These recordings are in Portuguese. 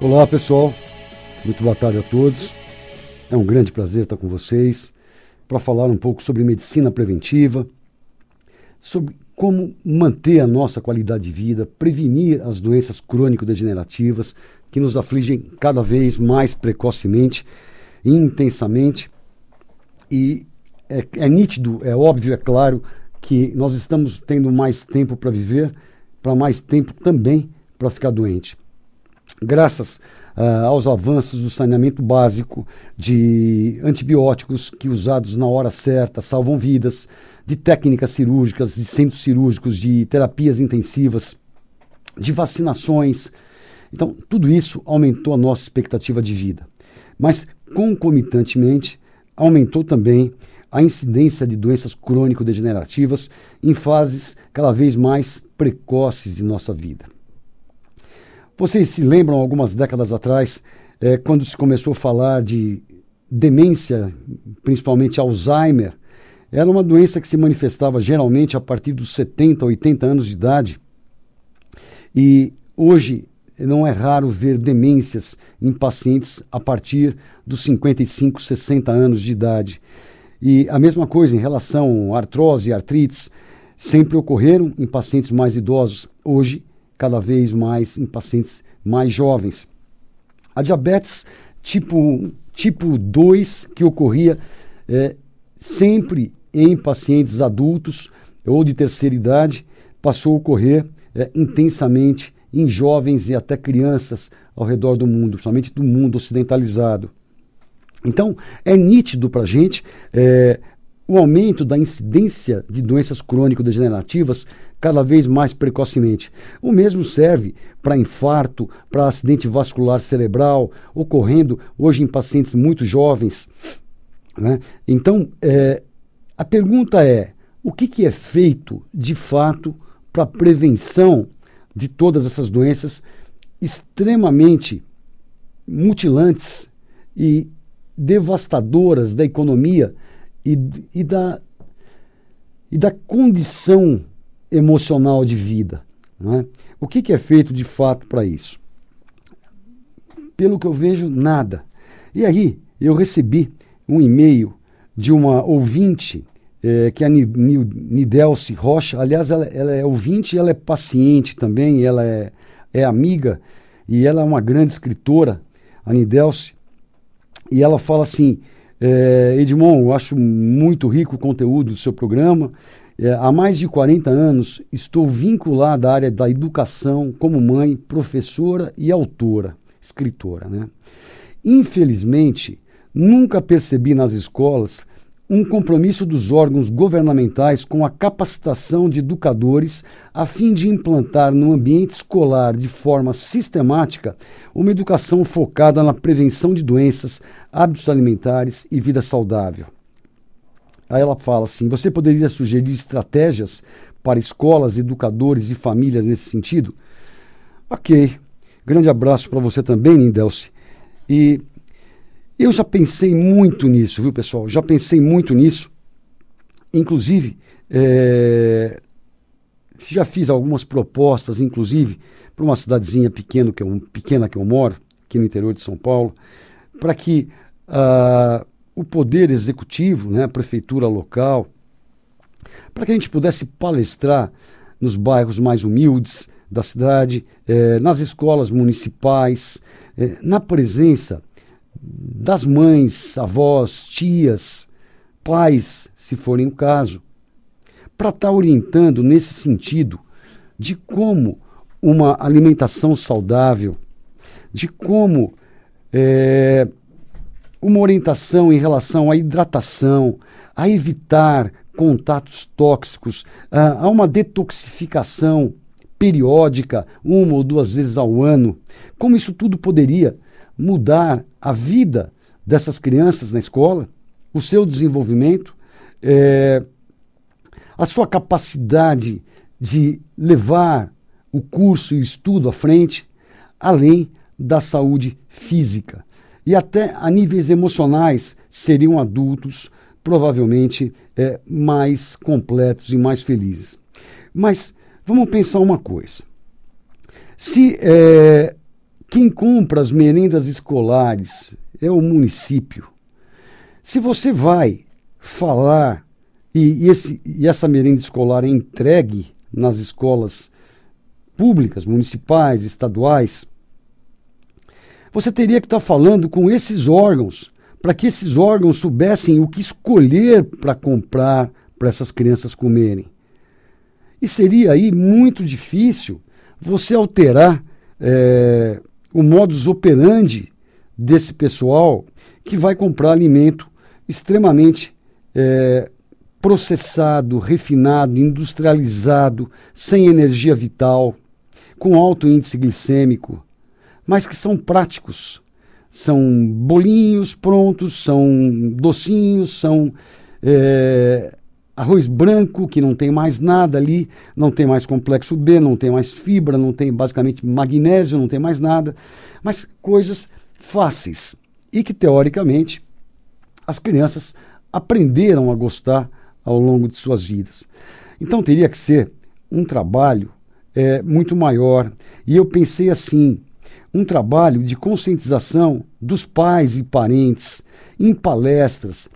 Olá pessoal, muito boa tarde a todos. É um grande prazer estar com vocês para falar um pouco sobre medicina preventiva, sobre como manter a nossa qualidade de vida, prevenir as doenças crônico-degenerativas que nos afligem cada vez mais precocemente e intensamente. E é nítido, é óbvio, é claro que nós estamos tendo mais tempo para viver, para mais tempo também para ficar doente. Graças aos avanços do saneamento básico, de antibióticos que usados na hora certa salvam vidas, de técnicas cirúrgicas, de centros cirúrgicos, de terapias intensivas, de vacinações. Então, tudo isso aumentou a nossa expectativa de vida. Mas, concomitantemente, aumentou também a incidência de doenças crônico-degenerativas em fases cada vez mais precoces de nossa vida. Vocês se lembram, algumas décadas atrás, quando se começou a falar de demência, principalmente Alzheimer, era uma doença que se manifestava geralmente a partir dos 70, 80 anos de idade. E hoje não é raro ver demências em pacientes a partir dos 55, 60 anos de idade. E a mesma coisa em relação à artrose e artrites, sempre ocorreram em pacientes mais idosos, hoje cada vez mais em pacientes mais jovens. A diabetes tipo 2, que ocorria sempre em pacientes adultos ou de terceira idade, passou a ocorrer intensamente em jovens e até crianças ao redor do mundo, principalmente do mundo ocidentalizado. Então, é nítido para a gente o aumento da incidência de doenças crônico-degenerativas cada vez mais precocemente. O mesmo serve para infarto, para acidente vascular cerebral, ocorrendo hoje em pacientes muito jovens, né? Então, a pergunta é, o que é feito de fato para a prevenção de todas essas doenças extremamente mutilantes e devastadoras da economia e da condição emocional de vida, né? O que é feito de fato para isso? Pelo que eu vejo, nada. E aí, eu recebi um e-mail de uma ouvinte, que é a Nidelce Rocha. Aliás, ela é ouvinte e ela é paciente também, ela é amiga e ela é uma grande escritora, a Nidelce. E ela fala assim: Edmond, eu acho muito rico o conteúdo do seu programa. Há mais de 40 anos estou vinculada à área da educação como mãe, professora e autora, escritora, né? Infelizmente, nunca percebi nas escolas um compromisso dos órgãos governamentais com a capacitação de educadores a fim de implantar no ambiente escolar de forma sistemática uma educação focada na prevenção de doenças, hábitos alimentares e vida saudável. Aí ela fala assim: você poderia sugerir estratégias para escolas, educadores e famílias nesse sentido? Ok, grande abraço para você também, Nidelce. E eu já pensei muito nisso, viu, pessoal? Já pensei muito nisso. Inclusive, já fiz algumas propostas, inclusive, para uma cidadezinha pequena que eu moro, aqui no interior de São Paulo, para que o poder executivo, né, a prefeitura local, para que a gente pudesse palestrar nos bairros mais humildes da cidade, nas escolas municipais, na presença das mães, avós, tias, pais, se forem o caso, para estar orientando nesse sentido de como uma alimentação saudável, de como uma orientação em relação à hidratação, a evitar contatos tóxicos, a uma detoxificação periódica, 1 ou 2 vezes ao ano, como isso tudo poderia mudar a vida dessas crianças na escola, o seu desenvolvimento, a sua capacidade de levar o curso e o estudo à frente, além da saúde física. E até a níveis emocionais, seriam adultos provavelmente mais completos e mais felizes. Mas vamos pensar uma coisa. Se Quem compra as merendas escolares é o município. Se você vai falar e essa merenda escolar é entregue nas escolas públicas, municipais, estaduais, você teria que estar falando com esses órgãos, para que esses órgãos soubessem o que escolher para comprar para essas crianças comerem. E seria aí muito difícil você alterar o modus operandi desse pessoal que vai comprar alimento extremamente processado, refinado, industrializado, sem energia vital, com alto índice glicêmico, mas que são práticos. São bolinhos prontos, são docinhos, são arroz branco, que não tem mais nada ali, não tem mais complexo B, não tem mais fibra, não tem basicamente magnésio, não tem mais nada, mas coisas fáceis e que, teoricamente, as crianças aprenderam a gostar ao longo de suas vidas. Então teria que ser um trabalho muito maior. E eu pensei assim, um trabalho de conscientização dos pais e parentes, em palestras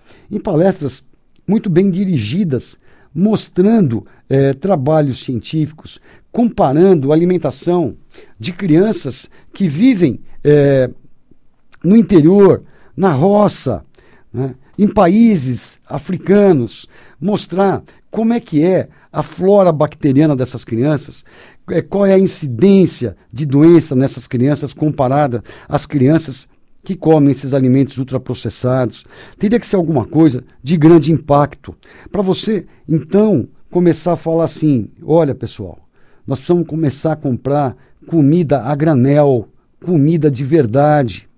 muito bem dirigidas, mostrando trabalhos científicos, comparando a alimentação de crianças que vivem no interior, na roça, né, em países africanos, mostrar como é que é a flora bacteriana dessas crianças, qual é a incidência de doença nessas crianças comparada às crianças que comem esses alimentos ultraprocessados. Teria que ser alguma coisa de grande impacto, para você, então, começar a falar assim, olha, pessoal, nós precisamos começar a comprar comida a granel, comida de verdade,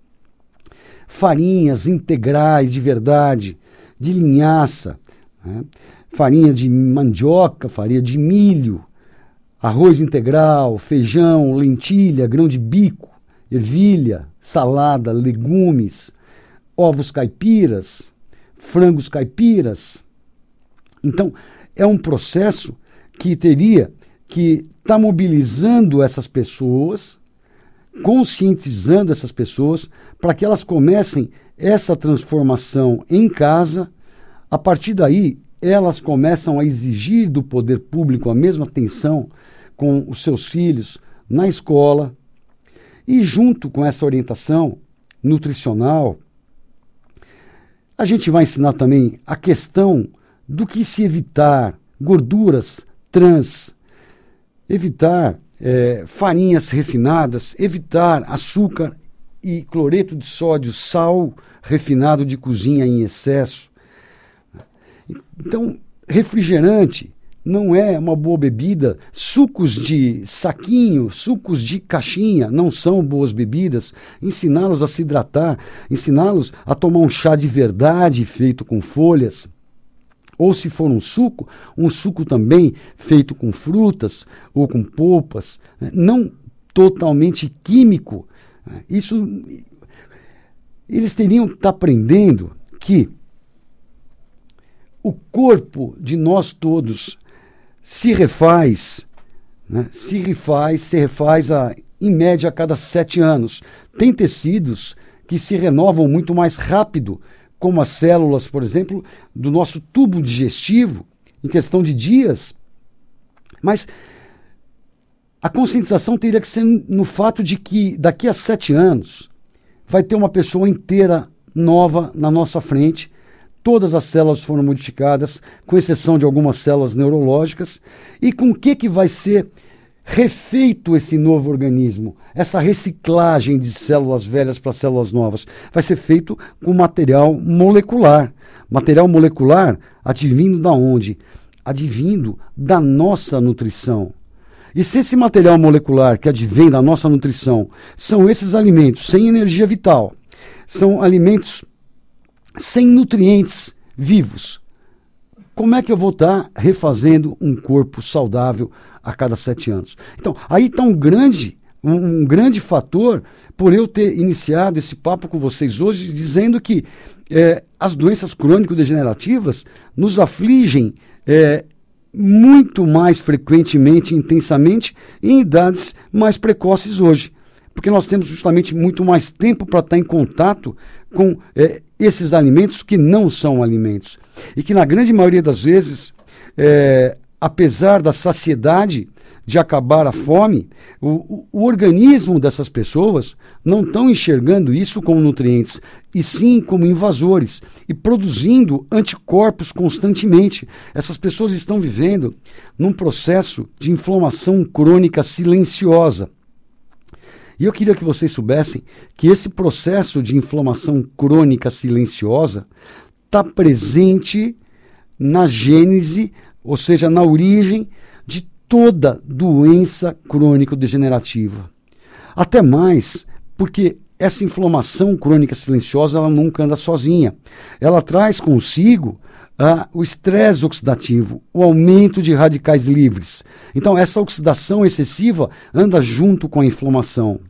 farinhas integrais de verdade, de linhaça, né? Farinha de mandioca, farinha de milho, arroz integral, feijão, lentilha, grão de bico, ervilha, salada, legumes, ovos caipiras, frangos caipiras. Então, é um processo que teria que estar mobilizando essas pessoas, conscientizando essas pessoas, para que elas comecem essa transformação em casa. A partir daí, elas começam a exigir do poder público a mesma atenção com os seus filhos na escola. E junto com essa orientação nutricional, a gente vai ensinar também a questão do que se evitar, gorduras trans, evitar farinhas refinadas, evitar açúcar e cloreto de sódio, sal refinado de cozinha em excesso. Então, refrigerante não é uma boa bebida, sucos de saquinho, sucos de caixinha não são boas bebidas. Ensiná-los a se hidratar, ensiná-los a tomar um chá de verdade feito com folhas, ou se for um suco também feito com frutas ou com polpas, né? Não totalmente químico. Isso, eles teriam que estar aprendendo que o corpo de nós todos se refaz, né? Se refaz em média a cada 7 anos. Tem tecidos que se renovam muito mais rápido, como as células, por exemplo, do nosso tubo digestivo, em questão de dias. Mas a conscientização teria que ser no fato de que daqui a 7 anos vai ter uma pessoa inteira nova na nossa frente. Todas as células foram modificadas, com exceção de algumas células neurológicas. E com o que vai ser refeito esse novo organismo? Essa reciclagem de células velhas para células novas vai ser feito com material molecular. Material molecular advindo da onde? Advindo da nossa nutrição. E se esse material molecular que advém da nossa nutrição são esses alimentos sem energia vital, são alimentos sem nutrientes vivos, como é que eu vou estar refazendo um corpo saudável a cada 7 anos? Então, aí está um grande fator por eu ter iniciado esse papo com vocês hoje, dizendo que as doenças crônico-degenerativas nos afligem muito mais frequentemente e intensamente em idades mais precoces hoje. porque nós temos justamente muito mais tempo para estar em contato com esses alimentos que não são alimentos. E que na grande maioria das vezes, apesar da saciedade de acabar a fome, o organismo dessas pessoas não estão enxergando isso como nutrientes, e sim como invasores, e produzindo anticorpos constantemente. Essas pessoas estão vivendo num processo de inflamação crônica silenciosa. E eu queria que vocês soubessem que esse processo de inflamação crônica silenciosa está presente na gênese, ou seja, na origem de toda doença crônico-degenerativa. Até mais, porque essa inflamação crônica silenciosa ela nunca anda sozinha. Ela traz consigo o estresse oxidativo, o aumento de radicais livres. Então, essa oxidação excessiva anda junto com a inflamação.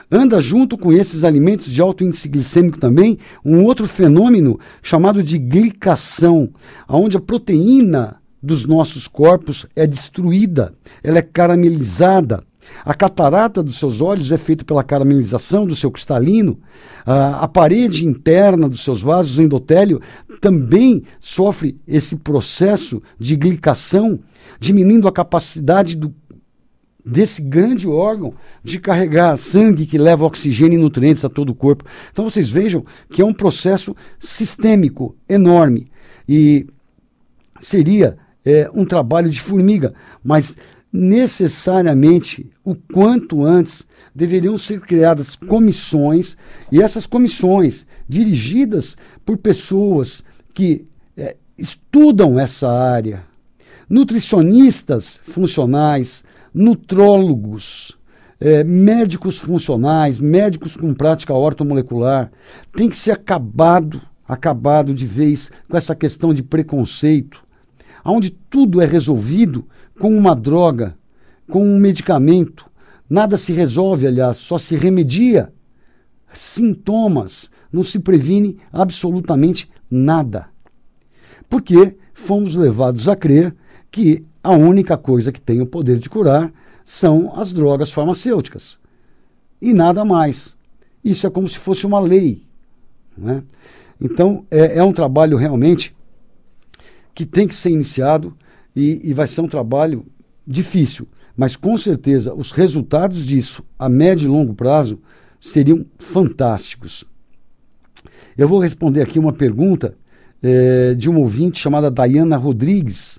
Anda junto com esses alimentos de alto índice glicêmico também um outro fenômeno chamado de glicação, onde a proteína dos nossos corpos é destruída, ela é caramelizada. A catarata dos seus olhos é feita pela caramelização do seu cristalino. A parede interna dos seus vasos, o endotélio, também sofre esse processo de glicação, diminuindo a capacidade desse grande órgão de carregar sangue que leva oxigênio e nutrientes a todo o corpo. Então vocês vejam que é um processo sistêmico enorme e seria um trabalho de formiga, mas necessariamente, o quanto antes, deveriam ser criadas comissões, e essas comissões dirigidas por pessoas que estudam essa área, nutricionistas funcionais, nutrólogos, médicos funcionais, médicos com prática ortomolecular. Tem que ser acabado de vez com essa questão de preconceito, onde tudo é resolvido com uma droga, com um medicamento. Nada se resolve, aliás, só se remedia sintomas, não se previne absolutamente nada. Porque fomos levados a crer que a única coisa que tem o poder de curar são as drogas farmacêuticas. E nada mais. Isso é como se fosse uma lei, né? Então, é um trabalho realmente que tem que ser iniciado e vai ser um trabalho difícil. Mas, com certeza, os resultados disso, a médio e longo prazo, seriam fantásticos. Eu vou responder aqui uma pergunta de uma ouvinte chamada Dayana Rodrigues.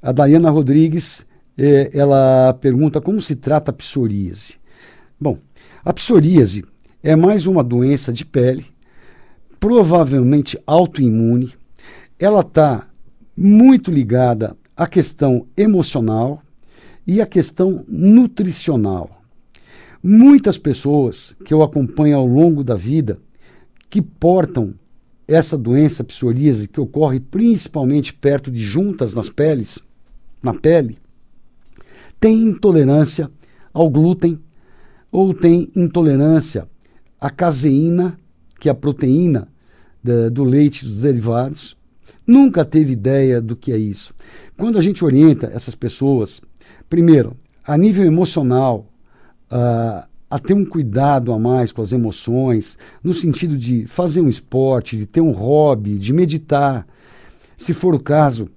A Dayana Rodrigues, ela pergunta como se trata a psoríase. Bom, a psoríase é mais uma doença de pele, provavelmente autoimune. Ela está muito ligada à questão emocional e à questão nutricional. Muitas pessoas que eu acompanho ao longo da vida que portam essa doença psoríase, que ocorre principalmente perto de juntas na pele, têm intolerância ao glúten ou têm intolerância à caseína, que é a proteína do leite e dos derivados. Nunca teve ideia do que é isso. Quando a gente orienta essas pessoas, primeiro, a nível emocional, a ter um cuidado a mais com as emoções, no sentido de fazer um esporte, de ter um hobby, de meditar, se for o caso,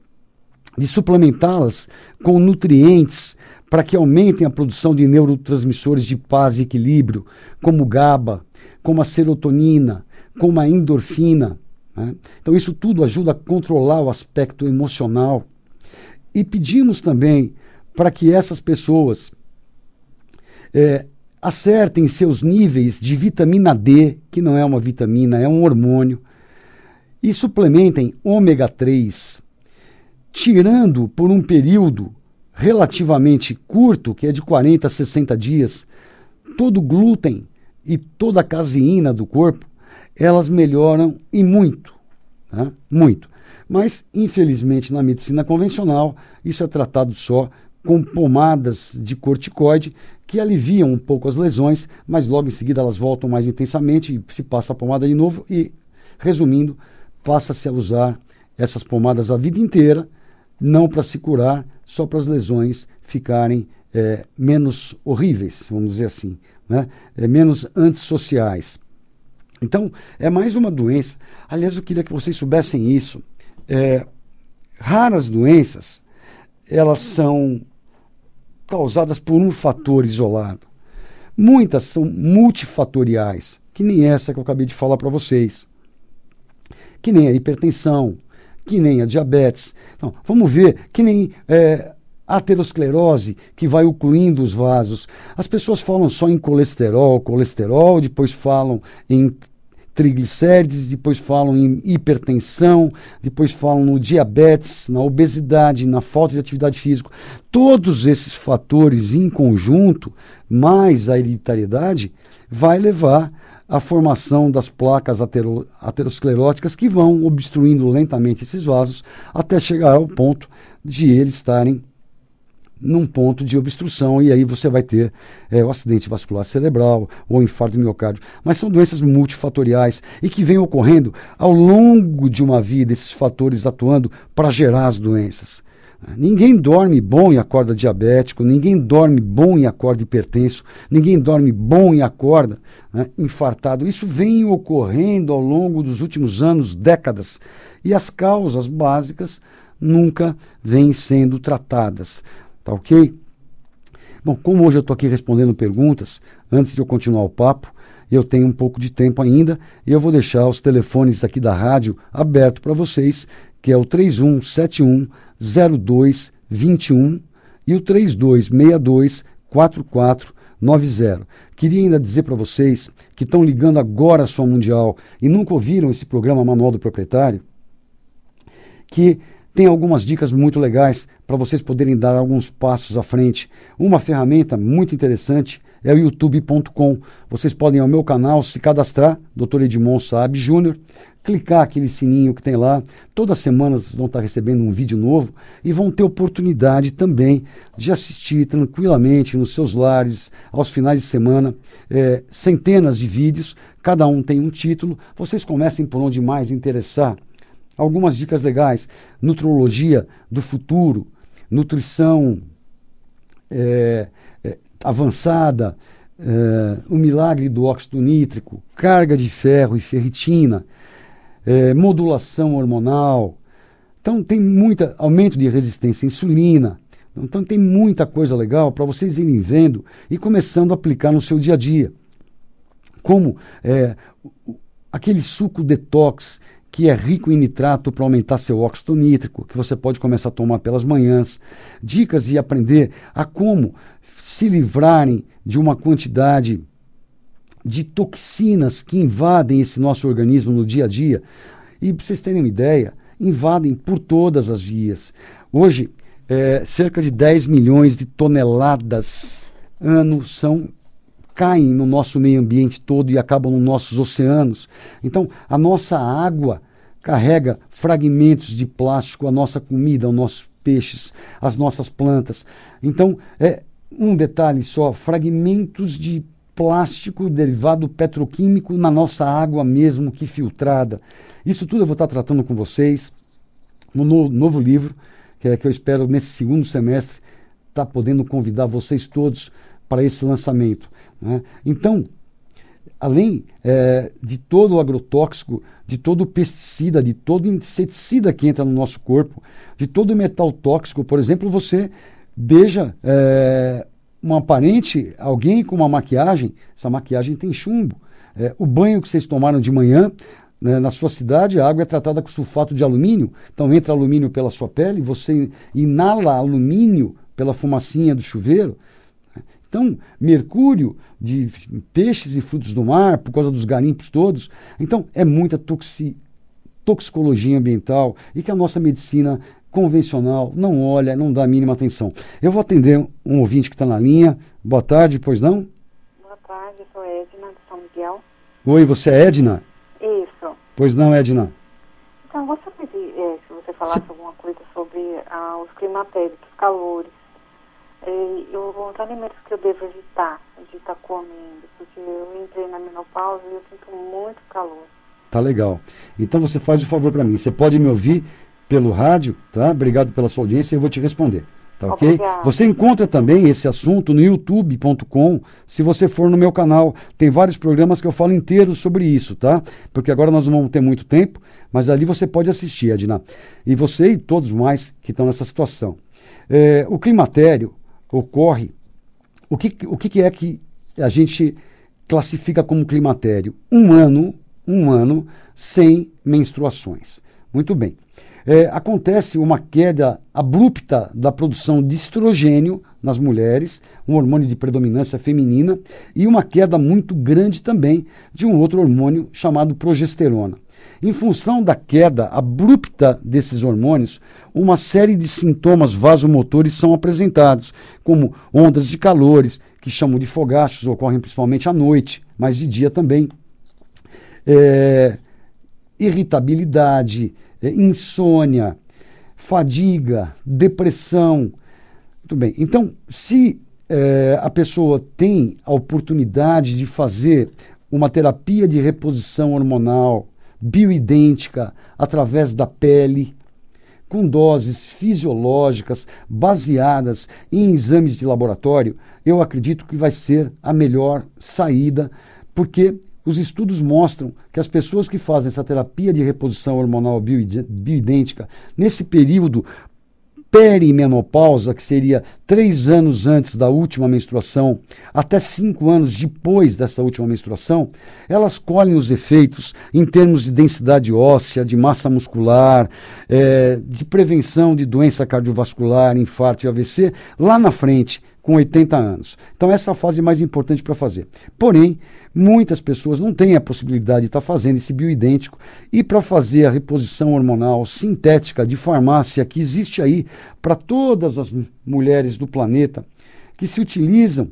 de suplementá-las com nutrientes para que aumentem a produção de neurotransmissores de paz e equilíbrio, como o GABA, como a serotonina, como a endorfina, né? Então isso tudo ajuda a controlar o aspecto emocional. E pedimos também para que essas pessoas acertem seus níveis de vitamina D, que não é uma vitamina, é um hormônio, e suplementem ômega 3, tirando por um período relativamente curto, que é de 40 a 60 dias, todo o glúten e toda a caseína do corpo, elas melhoram e muito, né? Muito. Mas, infelizmente, na medicina convencional, isso é tratado só com pomadas de corticoide que aliviam um pouco as lesões, mas logo em seguida elas voltam mais intensamente e se passa a pomada de novo e, resumindo, passa-se a usar essas pomadas a vida inteira, não para se curar, só para as lesões ficarem menos horríveis, vamos dizer assim, né? Menos antissociais. Então, é mais uma doença. Aliás, eu queria que vocês soubessem isso. Raras doenças, elas são causadas por um fator isolado. Muitas são multifatoriais, que nem essa que eu acabei de falar para vocês. Que nem a hipertensão, que nem a diabetes. Então, vamos ver, que nem aterosclerose, que vai ocluindo os vasos. As pessoas falam só em colesterol, depois falam em triglicérides, depois falam em hipertensão, depois falam no diabetes, na obesidade, na falta de atividade física. Todos esses fatores em conjunto, mais a hereditariedade, vai levar à formação das placas ateroscleróticas que vão obstruindo lentamente esses vasos até chegar ao ponto de eles estarem num ponto de obstrução, e aí você vai ter o acidente vascular cerebral ou infarto do miocárdio. Mas são doenças multifatoriais e que vêm ocorrendo ao longo de uma vida, esses fatores atuando para gerar as doenças. Ninguém dorme bom e acorda diabético, ninguém dorme bom e acorda hipertenso, ninguém dorme bom e acorda infartado. Isso vem ocorrendo ao longo dos últimos anos, décadas, e as causas básicas nunca vêm sendo tratadas. Tá ok? Bom, como hoje eu estou aqui respondendo perguntas, antes de eu continuar o papo, eu tenho um pouco de tempo ainda, e eu vou deixar os telefones aqui da rádio aberto para vocês, que é o 3171-0221 e o 3262-4490. Queria ainda dizer para vocês que estão ligando agora a sua Mundial e nunca ouviram esse programa Manual do Proprietário, que tem algumas dicas muito legais para vocês poderem dar alguns passos à frente. Uma ferramenta muito interessante é o youtube.com. Vocês podem ir ao meu canal, se cadastrar, Dr. Edmond Saab Júnior, clicar aquele sininho que tem lá. Todas as semanas vão estar recebendo um vídeo novo e vão ter oportunidade também de assistir tranquilamente nos seus lares, aos finais de semana, centenas de vídeos, cada um tem um título. Vocês comecem por onde mais interessar. Algumas dicas legais: nutrologia do futuro, nutrição avançada, o milagre do óxido nítrico, carga de ferro e ferritina, modulação hormonal. Então tem aumento de resistência à insulina. Então tem muita coisa legal para vocês irem vendo e começando a aplicar no seu dia a dia. Como aquele suco detox, que é rico em nitrato para aumentar seu óxido nítrico, que você pode começar a tomar pelas manhãs. Dicas e aprender a como se livrarem de uma quantidade de toxinas que invadem esse nosso organismo no dia a dia. E para vocês terem uma ideia, invadem por todas as vias. Hoje, cerca de 10 milhões de toneladas ano caem no nosso meio ambiente todo e acabam nos nossos oceanos. Então, a nossa água carrega fragmentos de plástico, a nossa comida, os nossos peixes, as nossas plantas. Então, um detalhe só: fragmentos de plástico derivado petroquímico na nossa água mesmo que filtrada. Isso tudo eu vou estar tratando com vocês no novo livro, que eu espero nesse segundo semestre estar podendo convidar vocês todos para esse lançamento. Então, além de todo o agrotóxico, de todo o pesticida, de todo o inseticida que entra no nosso corpo, de todo o metal tóxico, por exemplo, você beija uma parente, alguém com uma maquiagem, essa maquiagem tem chumbo. O banho que vocês tomaram de manhã, na sua cidade, a água é tratada com sulfato de alumínio, então entra alumínio pela sua pele, você inala alumínio pela fumacinha do chuveiro. Então, mercúrio de peixes e frutos do mar, por causa dos garimpos todos. Então, é muita toxicologia ambiental e que a nossa medicina convencional não olha, não dá a mínima atenção. Eu vou atender um ouvinte que está na linha. Boa tarde, pois não? Boa tarde, eu sou Edna, de São Miguel. Oi, você é Edna? Isso. Pois não, Edna? Então, gostaria se você falasse alguma coisa sobre os climatéricos, calores. Os alimentos que eu devo evitar de estar comendo, porque eu entrei na menopausa e eu sinto muito calor. Tá legal. Então você faz um favor para mim. Você pode me ouvir pelo rádio, tá? Obrigado pela sua audiência e eu vou te responder. Tá ok? Obrigada. Você encontra também esse assunto no youtube.com, se você for no meu canal. Tem vários programas que eu falo inteiros sobre isso, tá? Porque agora nós não vamos ter muito tempo, mas ali você pode assistir, Edna. E você e todos mais que estão nessa situação. O climatério ocorre... O que é que a gente classifica como climatério? Um ano sem menstruações. Muito bem. Acontece uma queda abrupta da produção de estrogênio nas mulheres, um hormônio de predominância feminina, e uma queda muito grande também de um outro hormônio chamado progesterona. Em função da queda abrupta desses hormônios, uma série de sintomas vasomotores são apresentados, como ondas de calores, que chamam de fogachos, ocorrem principalmente à noite, mas de dia também. Irritabilidade, insônia, fadiga, depressão. Muito bem. Então, se a pessoa tem a oportunidade de fazer uma terapia de reposição hormonal bioidêntica através da pele, com doses fisiológicas baseadas em exames de laboratório, eu acredito que vai ser a melhor saída, porque os estudos mostram que as pessoas que fazem essa terapia de reposição hormonal bioidêntica, nesse período perimenopausa, que seria 3 anos antes da última menstruação, até 5 anos depois dessa última menstruação, elas colhem os efeitos em termos de densidade óssea, de massa muscular, de prevenção de doença cardiovascular, infarto e AVC, lá na frente, com 80 anos. Então essa é a fase mais importante para fazer. Porém, muitas pessoas não têm a possibilidade de estar fazendo esse bioidêntico, e para fazer a reposição hormonal sintética de farmácia que existe aí para todas as mulheres do planeta, que se utilizam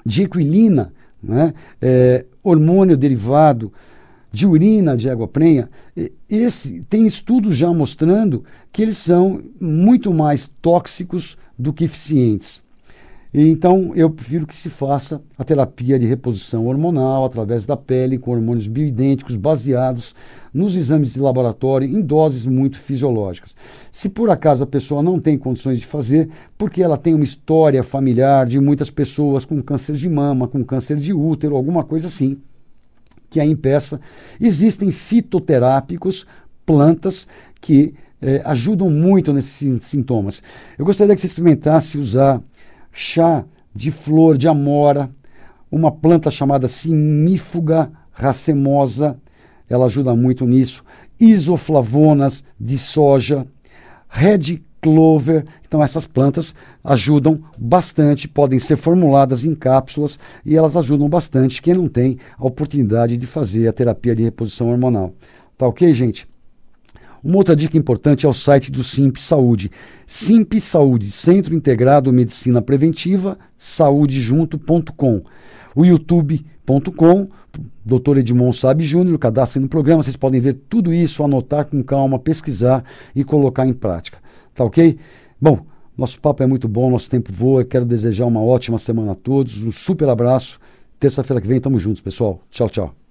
de equilina, né, hormônio derivado de urina de água prenha, tem estudos já mostrando que eles são muito mais tóxicos do que eficientes. Então, eu prefiro que se faça a terapia de reposição hormonal através da pele, com hormônios bioidênticos baseados nos exames de laboratório em doses muito fisiológicas. Se por acaso a pessoa não tem condições de fazer, porque ela tem uma história familiar de muitas pessoas com câncer de mama, com câncer de útero, alguma coisa assim, que a impeça, existem fitoterápicos, plantas que ajudam muito nesses sintomas. Eu gostaria que você experimentasse usar chá de flor de amora, uma planta chamada Sinífuga racemosa, ela ajuda muito nisso, isoflavonas de soja, red clover. Então essas plantas ajudam bastante, podem ser formuladas em cápsulas e elas ajudam bastante quem não tem a oportunidade de fazer a terapia de reposição hormonal. Tá ok, gente? Uma outra dica importante é o site do Simp Saúde. Simp Saúde, Centro Integrado Medicina Preventiva, saudejunto.com. O youtube.com, Dr. Edmond Sabe Júnior, cadastro no programa, vocês podem ver tudo isso, anotar com calma, pesquisar e colocar em prática. Tá ok? Bom, nosso papo é muito bom, nosso tempo voa, eu quero desejar uma ótima semana a todos, um super abraço. Terça-feira que vem, tamo juntos, pessoal. Tchau, tchau.